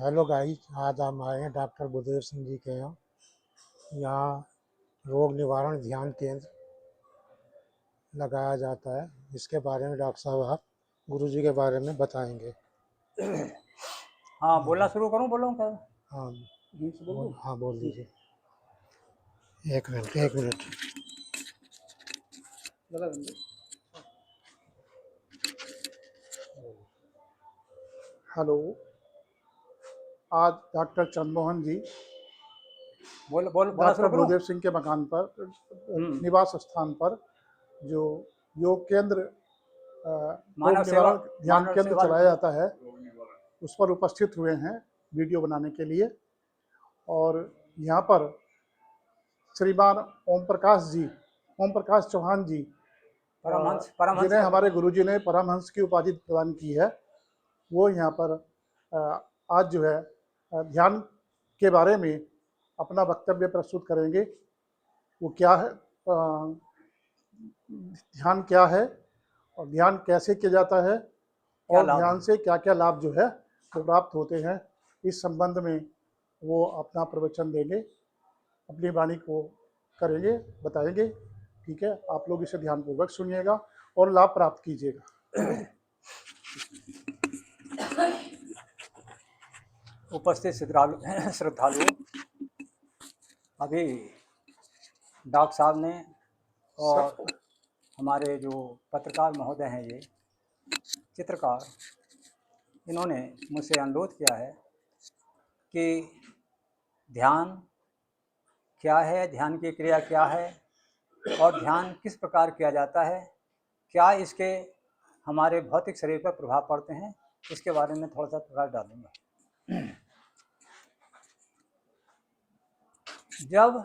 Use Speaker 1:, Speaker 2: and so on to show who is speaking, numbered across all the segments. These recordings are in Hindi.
Speaker 1: हेलो गाइस, आज हम आए हैं डॉक्टर गुरदेव सिंह जी के यहाँ। यहाँ रोग निवारण ध्यान केंद्र लगाया जाता है। इसके बारे में डॉक्टर साहब आप गुरु जी के बारे में बताएंगे।
Speaker 2: हाँ, बोलना शुरू करूँ? बोलो क्या?
Speaker 1: हाँ
Speaker 2: जी से बोल दूँ?
Speaker 1: हाँ, बोल दीजिए। एक मिनट।
Speaker 2: लगा देंगे।
Speaker 3: हेलो, आज डॉक्टर चंद्रमोहन जी
Speaker 2: बोलना शुरू
Speaker 3: डॉक्टर
Speaker 2: करूँ?
Speaker 3: गुरुदेव सिंह के मकान पर
Speaker 2: हम्म,
Speaker 3: निवास स्थान पर जो योग केंद्र
Speaker 2: मानव
Speaker 3: रोग
Speaker 2: सेवा,
Speaker 3: निवारण ध्यान
Speaker 2: मानव
Speaker 3: केंद्र
Speaker 2: सेवा।
Speaker 3: चलाया जाता है, उस पर उपस्थित हुए हैं वीडियो बनाने के लिए। और यहाँ पर श्रीमान ओम प्रकाश चौहान जी,
Speaker 2: परमहंस
Speaker 3: जिन्हें
Speaker 2: का
Speaker 3: हमारे गुरुजी ने परमहंस की उपाधि प्रदान की है, वो यहाँ पर आज जो है ध्यान के बारे में अपना वक्तव्य प्रस्तुत करेंगे। वो क्या है, ध्यान क्या है और ध्यान कैसे किया जाता है
Speaker 2: क्या
Speaker 3: और
Speaker 2: लाभ
Speaker 3: ध्यान
Speaker 2: है?
Speaker 3: से क्या क्या लाभ जो है वो प्राप्त होते हैं, इस संबंध में वो अपना प्रवचन देंगे, अपनी वाणी को करेंगे, बताएंगे। ठीक है, आप लोग इसे ध्यानपूर्वक सुनिएगा और लाभ प्राप्त कीजिएगा।
Speaker 2: उपस्थित श्रद्धालु, अभी डॉक्टर साहब ने और हमारे जो पत्रकार महोदय हैं, ये चित्रकार, इन्होंने मुझसे अनुरोध किया है कि ध्यान क्या है, ध्यान की क्रिया क्या है और ध्यान किस प्रकार किया जाता है, क्या इसके हमारे भौतिक शरीर पर प्रभाव पड़ते हैं, इसके बारे में थोड़ा सा प्रकाश डालूंगा। जब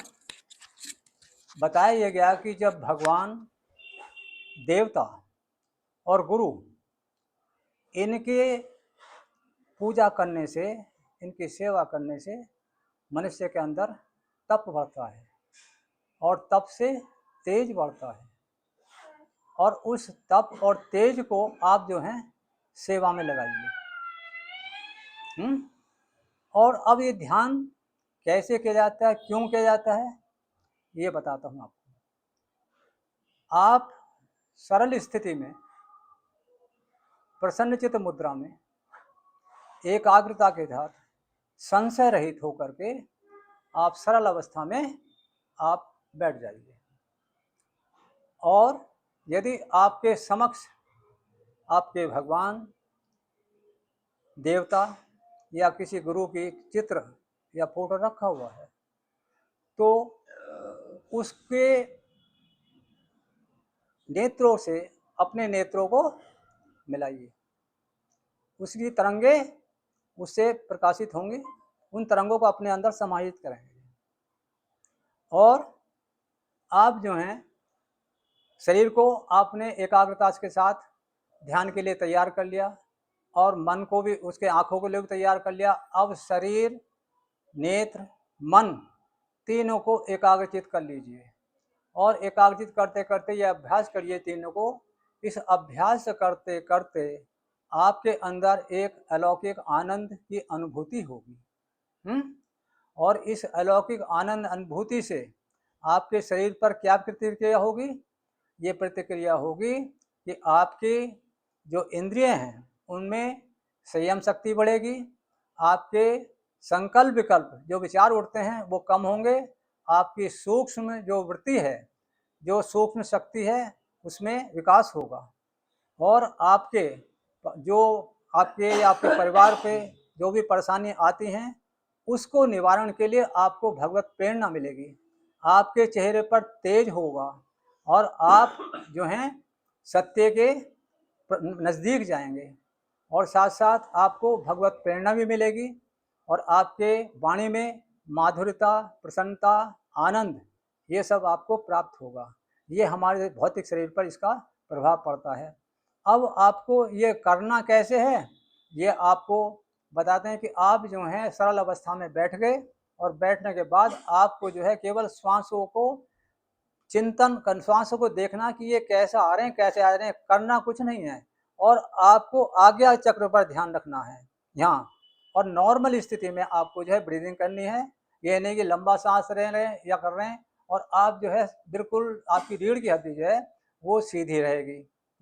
Speaker 2: बताया यह गया कि जब भगवान, देवता और गुरु, इनके पूजा करने से, इनकी सेवा करने से मनुष्य के अंदर तप बढ़ता है और तप से तेज बढ़ता है, और उस तप और तेज को आप जो हैं सेवा में लगाइए। और अब ये ध्यान कैसे किया जाता है, क्यों किया जाता है, ये बताता हूँ आपको। आप सरल स्थिति में प्रसन्नचित्त मुद्रा में एकाग्रता के साथ संशय रहित होकर के आप सरल अवस्था में आप बैठ जाइए। और यदि आपके समक्ष आपके भगवान, देवता या किसी गुरु की चित्र या फोटो रखा हुआ है, तो उसके नेत्रों से अपने नेत्रों को मिलाइए। उसकी तरंगे उससे प्रकाशित होंगी, उन तरंगों को अपने अंदर समाहित करेंगे। और आप जो हैं शरीर को आपने एकाग्रता के साथ ध्यान के लिए तैयार कर लिया और मन को भी, उसके आँखों को लिए भी तैयार कर लिया। अब शरीर, नेत्र, मन तीनों को एकाग्रचित कर लीजिए और एकाग्रचित करते करते ये अभ्यास करिए तीनों को। इस अभ्यास करते करते आपके अंदर एक अलौकिक आनंद की अनुभूति होगी। और इस अलौकिक आनंद अनुभूति से आपके शरीर पर क्या प्रतिक्रिया होगी? ये प्रतिक्रिया होगी कि आपकी जो इंद्रिय हैं उनमें संयम शक्ति बढ़ेगी, आपके संकल्प विकल्प जो विचार उठते हैं वो कम होंगे, आपकी सूक्ष्म जो वृत्ति है, जो सूक्ष्म शक्ति है, उसमें विकास होगा। और आपके जो आपके या आपके परिवार पे जो भी परेशानी आती हैं, उसको निवारण के लिए आपको भगवत प्रेरणा मिलेगी, आपके चेहरे पर तेज होगा और आप जो हैं सत्य के नज़दीक जाएंगे। और साथ साथ आपको भगवत प्रेरणा भी मिलेगी और आपके वाणी में माधुर्यता, प्रसन्नता, आनंद, ये सब आपको प्राप्त होगा। ये हमारे भौतिक शरीर पर इसका प्रभाव पड़ता है। अब आपको ये करना कैसे है, ये आपको बताते हैं कि आप जो हैं सरल अवस्था में बैठ गए और बैठने के बाद आपको जो है केवल श्वासों को चिंतन, श्वासों को देखना कि ये कैसा आ रहे हैं, कैसे आ रहे हैं, करना कुछ नहीं है। और आपको आज्ञा चक्र पर ध्यान रखना है यहाँ, और नॉर्मल स्थिति में आपको जो है ब्रीदिंग करनी है। ये नहीं कि लंबा सांस ले रहे हैं या कर रहे हैं और आप जो है बिल्कुल आपकी रीढ़ की हड्डी जो है वो सीधी रहेगी,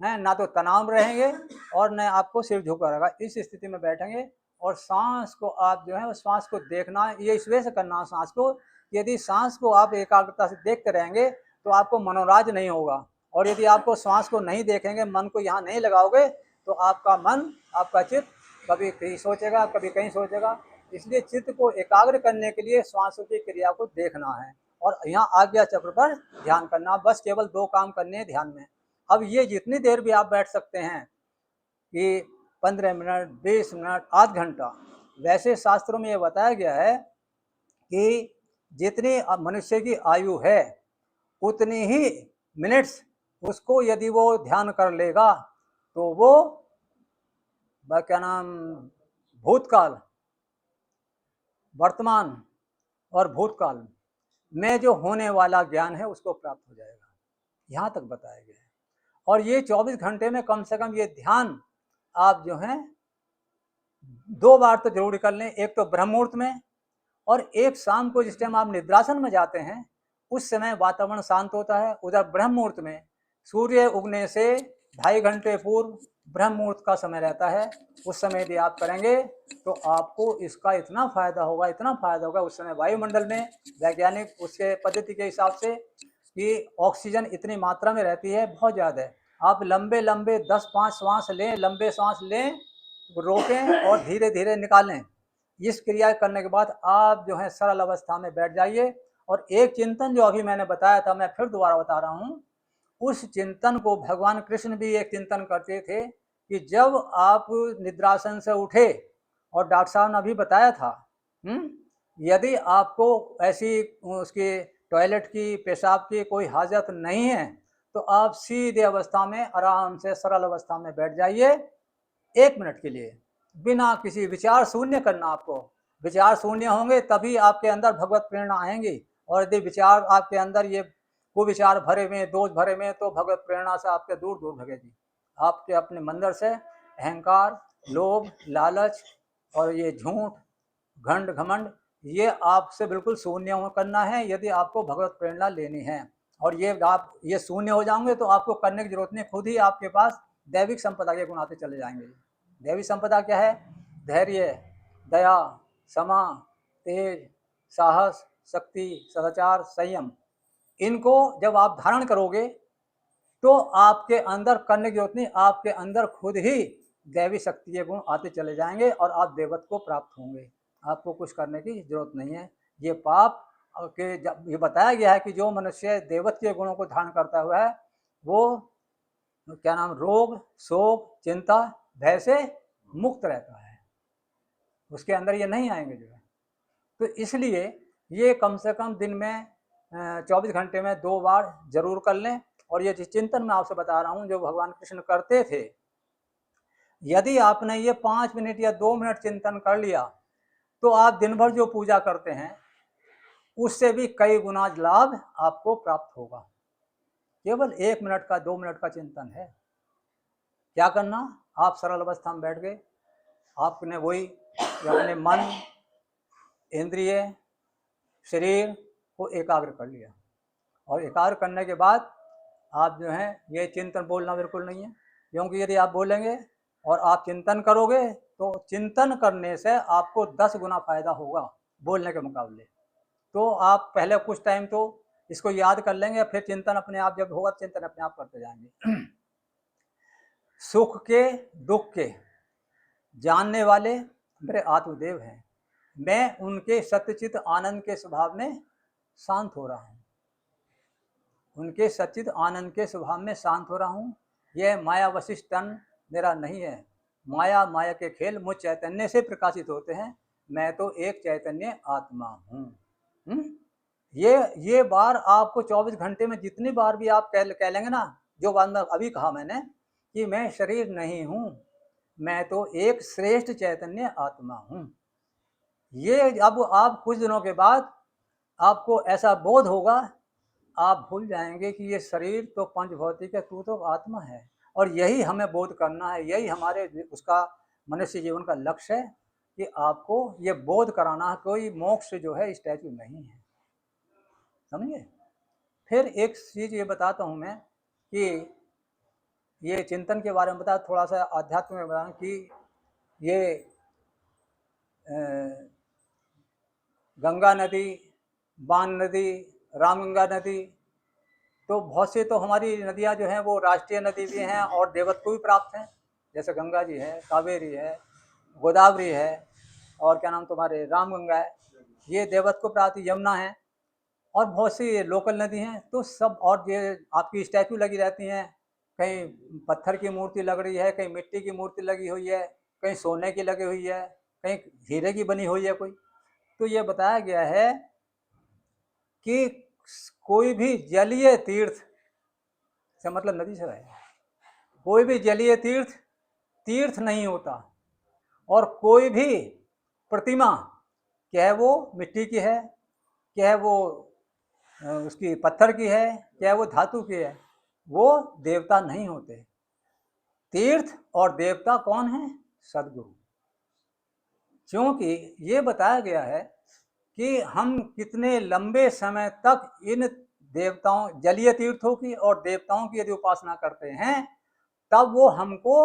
Speaker 2: है ना, तो तनाव रहेंगे और न आपको सिर झुका रहेगा। इस स्थिति में बैठेंगे और सांस को आप जो है सांस को देखना, ये इस वजह से करना सांस को, यदि सांस को आप एकाग्रता से देखते रहेंगे तो आपको मनोराज नहीं होगा, और यदि आपको सांस को नहीं देखेंगे, मन को यहाँ नहीं लगाओगे, तो आपका मन, आपका चित्त कभी कहीं सोचेगा, कभी कहीं सोचेगा। इसलिए चित्त को एकाग्र करने के लिए श्वासों की क्रिया को देखना है और यहाँ आज्ञा चक्र पर ध्यान करना। बस केवल 2 काम करने हैं ध्यान में। अब ये जितनी देर भी आप बैठ सकते हैं कि 15 मिनट, 20 मिनट, आध घंटा, वैसे शास्त्रों में ये बताया गया है कि जितनी मनुष्य की आयु है उतनी ही मिनट्स उसको यदि वो ध्यान कर लेगा तो वो क्या नाम, भूतकाल, वर्तमान और भूतकाल में जो होने वाला ज्ञान है उसको प्राप्त हो जाएगा। यहाँ तक बताया गया है। और ये 24 घंटे में कम से कम ये ध्यान आप जो हैं 2 बार तो जरूर कर लें। एक तो ब्रह्म मुहूर्त में और एक शाम को जिस टाइम आप निद्रासन में जाते हैं उस समय वातावरण शांत होता है। उधर ब्रह्म मुहूर्त में सूर्य उगने से 2.5 घंटे पूर्व ब्रह्म मुहूर्त का समय रहता है। उस समय यदि आप करेंगे तो आपको इसका इतना फायदा होगा, इतना फायदा होगा। उस समय वायुमंडल में वैज्ञानिक उसके पद्धति के हिसाब से कि ऑक्सीजन इतनी मात्रा में रहती है, बहुत ज़्यादा है। आप लंबे लंबे 10-5 श्वास लें, लंबे सांस लें, रोकें और धीरे धीरे निकालें। इस क्रिया करने के बाद आप जो है सरल अवस्था में बैठ जाइए। और एक चिंतन जो अभी मैंने बताया था, मैं फिर दोबारा बता रहा हूँ, उस चिंतन को भगवान कृष्ण भी एक चिंतन करते थे कि जब आप निद्रासन से उठे, और डॉक्टर साहब ने अभी बताया था, यदि आपको ऐसी उसकी टॉयलेट की, पेशाब की कोई हाजत नहीं है तो आप सीधे अवस्था में आराम से सरल अवस्था में बैठ जाइए 1 मिनट के लिए, बिना किसी विचार शून्य करना। आपको विचार शून्य होंगे तभी आपके अंदर भगवत प्रेरणा आएंगी, और यदि विचार आपके अंदर ये कुविचार भरे में, दोष भरे में, तो भगवत प्रेरणा से आपके दूर दूर भगेगी। आपके अपने मंदिर से अहंकार, लोभ, लालच और ये झूठ, घंड, घमंड, ये आपसे बिल्कुल शून्य करना है यदि आपको भगवत प्रेरणा लेनी है। और ये आप ये शून्य हो जाओगे तो आपको करने की जरूरत नहीं, खुद ही आपके पास दैविक संपदा के गुण आते चले जाएंगे। दैविक संपदा क्या है? धैर्य, दया, क्षमा, तेज, साहस, शक्ति, सदाचार, संयम। इनको जब आप धारण करोगे तो आपके अंदर करने की जरूरत नहीं, आपके अंदर खुद ही दैवी शक्ति के गुण आते चले जाएंगे और आप देवत्व को प्राप्त होंगे। आपको कुछ करने की जरूरत नहीं है। ये पाप के जब ये बताया गया है कि जो मनुष्य देवत्व के गुणों को धारण करता हुआ है वो क्या नाम, रोग, शोक, चिंता, भय से मुक्त रहता है, उसके अंदर ये नहीं आएंगे जो है। तो इसलिए ये कम से कम दिन में 24 घंटे में 2 बार जरूर कर लें। और ये जिस चिंतन मैं आपसे बता रहा हूँ जो भगवान कृष्ण करते थे, यदि आपने ये 5 मिनट या 2 मिनट चिंतन कर लिया तो आप दिन भर जो पूजा करते हैं उससे भी कई गुना लाभ आपको प्राप्त होगा। केवल 1 मिनट का, 2 मिनट का चिंतन है। क्या करना, आप सरल अवस्था में बैठ गए, आपने वही अपने मन, इंद्रिय, शरीर को एकाग्र कर लिया, और एकाग्र करने के बाद आप जो है ये चिंतन बोलना बिल्कुल नहीं है, क्योंकि यदि आप बोलेंगे और आप चिंतन करोगे तो चिंतन करने से आपको 10 गुना फायदा होगा बोलने के मुकाबले। तो आप पहले कुछ टाइम तो इसको याद कर लेंगे, फिर चिंतन अपने आप जब होगा चिंतन अपने आप करते जाएंगे। सुख के दुख के जानने वाले मेरे आत्मदेव हैं, मैं उनके सत्यचित आनंद के स्वभाव में शांत हो रहा हूँ, उनके सच्चित आनंद के स्वभाव में शांत हो रहा हूँ। यह माया वशिष्ठ तन मेरा नहीं है, माया माया के खेल मुझ चैतन्य से प्रकाशित होते हैं, मैं तो एक चैतन्य आत्मा हूँ। ये बार आपको 24 घंटे में जितनी बार भी आप कह लेंगे ना, जो बात अभी कहा मैंने कि मैं शरीर नहीं हूँ, मैं तो एक श्रेष्ठ चैतन्य आत्मा हूँ, ये अब आप कुछ दिनों के बाद आपको ऐसा बोध होगा, आप भूल जाएंगे कि ये शरीर तो पंच भौतिक है, तू तो आत्मा है। और यही हमें बोध करना है, यही हमारे उसका मनुष्य जीवन का लक्ष्य है। कि आपको ये बोध कराना है कोई मोक्ष जो है स्टैचू नहीं है, समझे। फिर एक चीज़ ये बताता हूँ मैं कि ये चिंतन के बारे में बता, थोड़ा सा आध्यात्म में बता कि ये गंगा नदी, बान नदी, रामगंगा नदी, तो बहुत से तो हमारी नदियाँ जो हैं वो राष्ट्रीय नदी भी हैं और देवत्व को भी प्राप्त हैं, जैसे गंगा जी है, कावेरी है, गोदावरी है, और क्या नाम तुम्हारे रामगंगा है, ये देवत्व को प्राप्त, यमुना है, और बहुत सी लोकल नदी हैं। तो सब, और ये आपकी स्टैचू लगी रहती हैं, कहीं पत्थर की मूर्ति लग रही है, कहीं मिट्टी की मूर्ति लगी हुई है, कहीं सोने की लगी हुई है, कहीं हीरे की बनी हुई है कोई। तो ये बताया गया है कि कोई भी जलीय तीर्थ से मतलब नदी से है, कोई भी जलीय तीर्थ तीर्थ नहीं होता, और कोई भी प्रतिमा, क्या है वो मिट्टी की है, क्या है वो उसकी पत्थर की है, क्या है वो धातु की है, वो देवता नहीं होते। तीर्थ और देवता कौन है? सदगुरु। क्योंकि ये बताया गया है कि हम कितने लंबे समय तक इन देवताओं, जलीय तीर्थों की और देवताओं की यदि उपासना करते हैं, तब वो हमको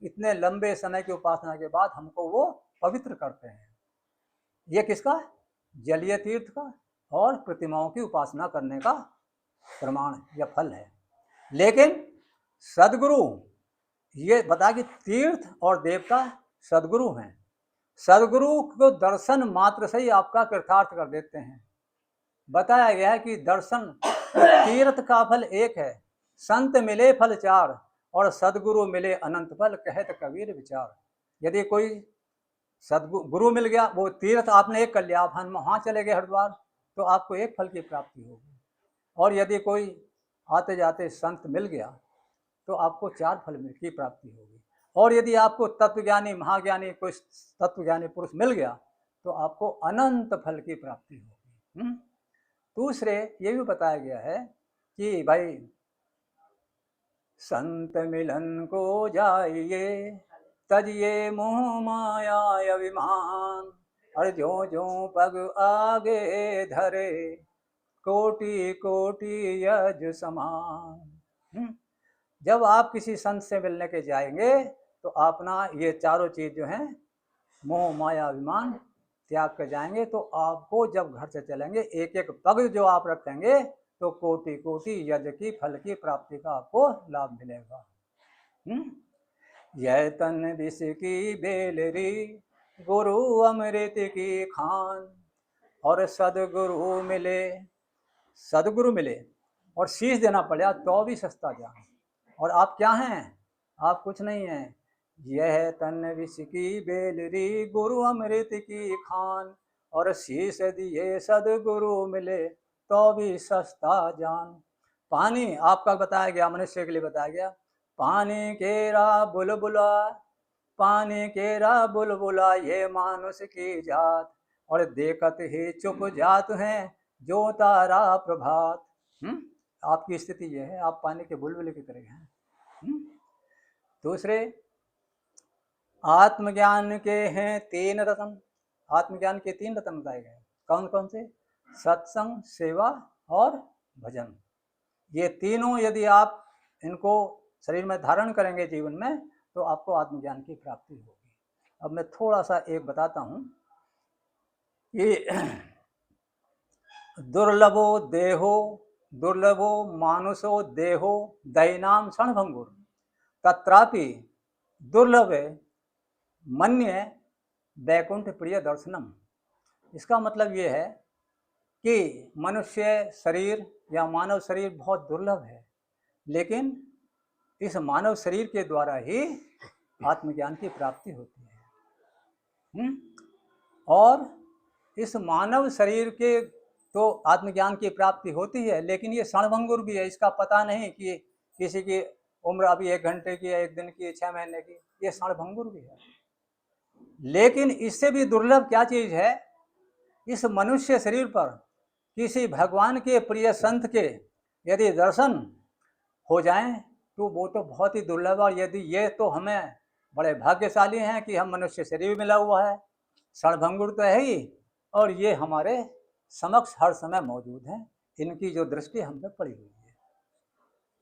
Speaker 2: इतने लंबे समय की उपासना के बाद हमको वो पवित्र करते हैं। ये किसका? जलीय तीर्थ का और प्रतिमाओं की उपासना करने का प्रमाण या फल है। लेकिन सदगुरु ये बता कि तीर्थ और देवता सदगुरु हैं। सदगुरु को दर्शन मात्र से ही आपका कृतार्थ कर देते हैं। बताया गया है कि दर्शन, तीर्थ का फल एक है, संत मिले फल चार, और सदगुरु मिले अनंत फल, कहत कबीर विचार। यदि कोई सदगुरु मिल गया, वो तीर्थ आपने एक कर लिया, आप वहाँ चले गए हरिद्वार, तो आपको एक फल की प्राप्ति होगी। और यदि कोई आते जाते संत मिल गया तो आपको 4 फल की प्राप्ति होगी। और यदि आपको तत्वज्ञानी महाज्ञानी कोई तत्वज्ञानी पुरुष मिल गया तो आपको अनंत फल की प्राप्ति होगी। दूसरे ये भी बताया गया है कि भाई संत मिलन को जाइए, तजिए मोह माया अभिमान, और जो जो पग आगे धरे, कोटि कोटि यज समान। जब आप किसी संत से मिलने के जाएंगे तो अपना ये चारों चीज जो हैं, मोह माया अभिमान त्याग कर जाएंगे, तो आपको जब घर से चलेंगे एक एक पग जो आप रखेंगे तो कोटि कोटि यज्ञ की फल की प्राप्ति का आपको लाभ मिलेगा। यह तन विष की बेलरी, गुरु अमृत की खान, और सदगुरु मिले और शीश देना पड़ा तो भी सस्ता ज्ञान। और आप क्या हैं? आप कुछ नहीं हैं। यह तन विष की बेलरी, गुरु अमृत की खान, और शीश दिए सदगुरु मिले तो भी सस्ता जान। पानी आपका बताया गया, मनुष्य के लिए बताया गया, पानी केरा बुलबुला, पानी केरा बुलबुला, ये मानुष की जात, और देखत ही चुप जात हैं जो तारा प्रभात। आपकी स्थिति ये है, आप पानी के बुलबुले की तरह हैं। दूसरे, आत्मज्ञान के हैं 3 रत्न। आत्मज्ञान के 3 रत्न बताए गए। कौन कौन से? सत्संग, सेवा और भजन। ये तीनों यदि आप इनको शरीर में धारण करेंगे जीवन में, तो आपको आत्मज्ञान की प्राप्ति होगी। अब मैं थोड़ा सा एक बताता हूँ कि दुर्लभो मानुषो देहो दैनाम क्षणभंगुर, तत्रापि दुर्लभ मन्ये वैकुंठ प्रिय दर्शनम। इसका मतलब ये है कि मनुष्य शरीर या मानव शरीर बहुत दुर्लभ है, लेकिन इस मानव शरीर के द्वारा ही आत्मज्ञान की प्राप्ति होती है। और इस मानव शरीर के तो आत्मज्ञान की प्राप्ति होती है, लेकिन ये क्षणभंगुर भी है। इसका पता नहीं कि किसी की उम्र अभी 1 घंटे की है, 1 दिन की, 6 महीने की, ये क्षणभंगुर भी है। लेकिन इससे भी दुर्लभ क्या चीज है? इस मनुष्य शरीर पर किसी भगवान के प्रिय संत के यदि दर्शन हो जाएं तो वो तो बहुत ही दुर्लभ। और यदि ये तो हमें बड़े भाग्यशाली हैं कि हम मनुष्य शरीर मिला हुआ है, क्षणभंगुर तो है ही, और ये हमारे समक्ष हर समय मौजूद हैं, इनकी जो दृष्टि हम पे पड़ी हुई है,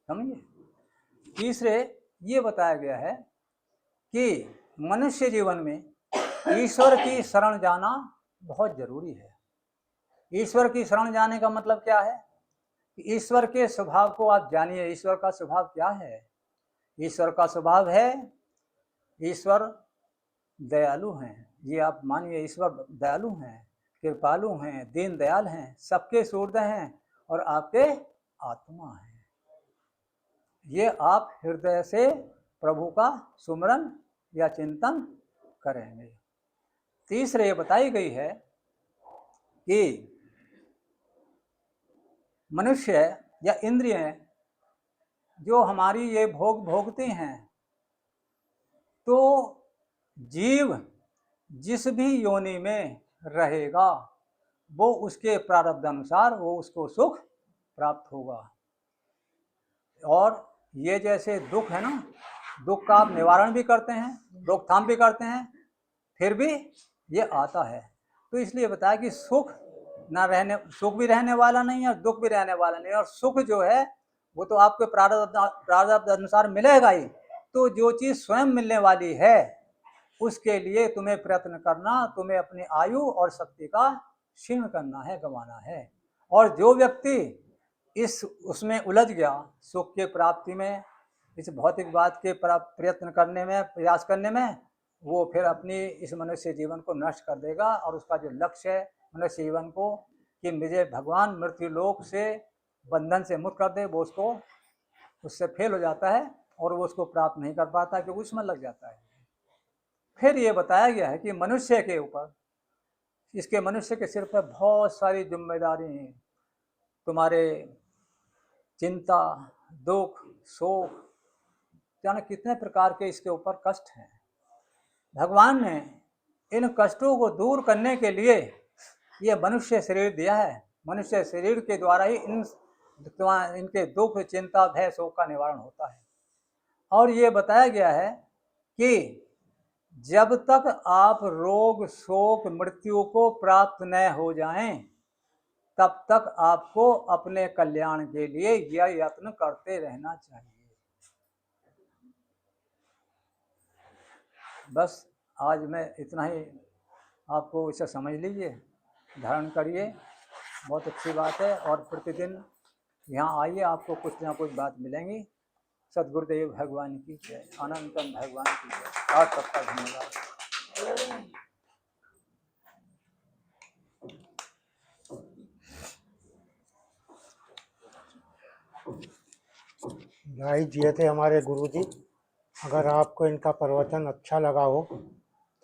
Speaker 2: समझिए। तीसरे ये बताया गया है कि मनुष्य जीवन में ईश्वर की शरण जाना बहुत जरूरी है। ईश्वर की शरण जाने का मतलब क्या है? ईश्वर के स्वभाव को आप जानिए। ईश्वर का स्वभाव क्या है? ईश्वर का स्वभाव है, ईश्वर दयालु हैं, ये आप मानिए। ईश्वर दयालु हैं, कृपालु हैं, दीन दयाल हैं, सबके सूर्य हैं और आपके आत्मा हैं। ये आप हृदय से प्रभु का सुमरन या चिंतन करेंगे। तीसरे ये बताई गई है कि मनुष्य या इंद्रियें जो हमारी ये भोग भोगते हैं, तो जीव जिस भी योनि में रहेगा वो उसके प्रारब्ध अनुसार वो उसको सुख प्राप्त होगा। और ये जैसे दुख है ना, दुख का आप निवारण भी करते हैं, रोकथाम भी करते हैं, फिर भी ये आता है। तो इसलिए बताया कि सुख भी रहने वाला नहीं है और दुख भी रहने वाला नहीं है। और सुख जो है वो तो आपके प्रारब्ध अनुसार मिलेगा ही। तो जो चीज़ स्वयं मिलने वाली है उसके लिए तुम्हें प्रयत्न करना, तुम्हें अपनी आयु और शक्ति का क्षीण करना है, गंवाना है। और जो व्यक्ति उसमें उलझ गया, सुख के प्राप्ति में, इस भौतिक बात के प्रयत्न करने में, प्रयास करने में, वो फिर अपनी इस मनुष्य जीवन को नष्ट कर देगा। और उसका जो लक्ष्य है मनुष्य जीवन को कि मुझे भगवान मृत्यु लोक से बंधन से मुक्त कर दे, वो उससे फेल हो जाता है और वो उसको प्राप्त नहीं कर पाता, क्योंकि उसमें लग जाता है। फिर ये बताया गया है कि मनुष्य के ऊपर, इसके मनुष्य के सिर पर बहुत सारी जिम्मेदारी हैं। तुम्हारे चिंता, दुख, शोक, जाने कितने प्रकार के इसके ऊपर कष्ट हैं। भगवान ने इन कष्टों को दूर करने के लिए ये मनुष्य शरीर दिया है। मनुष्य शरीर के द्वारा ही इनके दुख, चिंता, भय, शोक का निवारण होता है। और ये बताया गया है कि जब तक आप रोग, शोक, मृत्यु को प्राप्त न हो जाएं, तब तक आपको अपने कल्याण के लिए यह यत्न करते रहना चाहिए। बस आज मैं इतना ही, आपको इसे समझ लीजिए, धारण करिए, बहुत अच्छी बात है। और प्रतिदिन यहाँ आइए, आपको कुछ ना कुछ बात मिलेंगी। सद्गुरुदेव भगवान की जय, अनंतम भगवान की जय। आज सबका धन्यवाद।
Speaker 1: भाई जी थे हमारे गुरुजी। अगर आपको इनका प्रवचन अच्छा लगा हो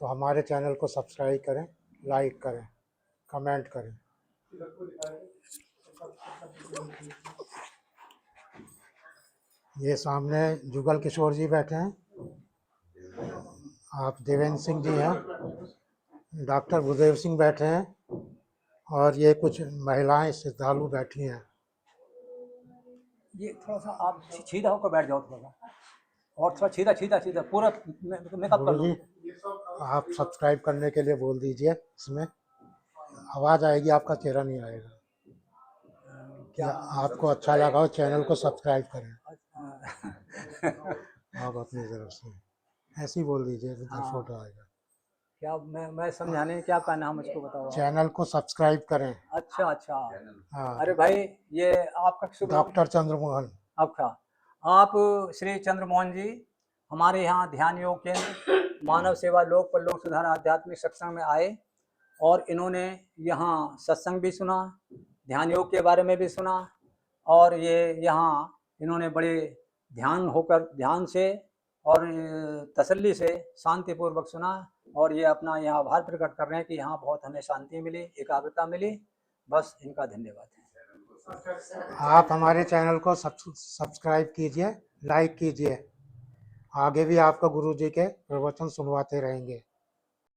Speaker 1: तो हमारे चैनल को सब्सक्राइब करें, लाइक करें, कमेंट करें। ये सामने जुगल किशोर जी बैठे हैं, आप देवेंद्र सिंह जी हैं, डॉक्टर भूदेव सिंह बैठे हैं, और ये कुछ महिलाएं श्रद्धालु बैठी हैं।
Speaker 2: ये थोड़ा सा आप सीधा होकर बैठ जाओ, थोड़ा सा और थोड़ा सीधा सीधा सीधा पूरा मेकअप कर लो।
Speaker 1: आप सब्सक्राइब करने के लिए बोल दीजिए, इसमें आवाज़ आएगी, आपका चेहरा नहीं आएगा। क्या आपको अच्छा लगा हो चैनल को सब्सक्राइब करें। आप अपनी तरफ से ऐसे ही बोल दीजिए,
Speaker 2: हाँ।
Speaker 1: फोटो आएगा।
Speaker 2: क्या मैं समझाने में क्या कहना है, मुझको बताओ।
Speaker 1: चैनल को सब्सक्राइब करें।
Speaker 2: अच्छा अच्छा।
Speaker 1: हाँ।
Speaker 2: अरे भाई, ये आपका शुभ नाम?
Speaker 1: डॉक्टर चंद्रमोहन।
Speaker 2: अच्छा, आप श्री चंद्रमोहन जी हमारे यहाँ ध्यान योग केंद्र मानव सेवा लोक पर लोक सुधार आध्यात्मिक सत्संग में आए, और इन्होंने यहाँ सत्संग भी सुना, ध्यान योग के बारे में भी सुना, और ये यहाँ इन्होंने बड़े ध्यान से और तसल्ली से शांतिपूर्वक सुना, और ये अपना यहाँ आभार प्रकट कर रहे हैं कि यहाँ बहुत हमें शांति मिली, एकाग्रता मिली। बस इनका धन्यवाद है।
Speaker 1: आप हमारे चैनल को सब्सक्राइब कीजिए, लाइक कीजिए। आगे भी आपको गुरु जी के प्रवचन सुनवाते रहेंगे।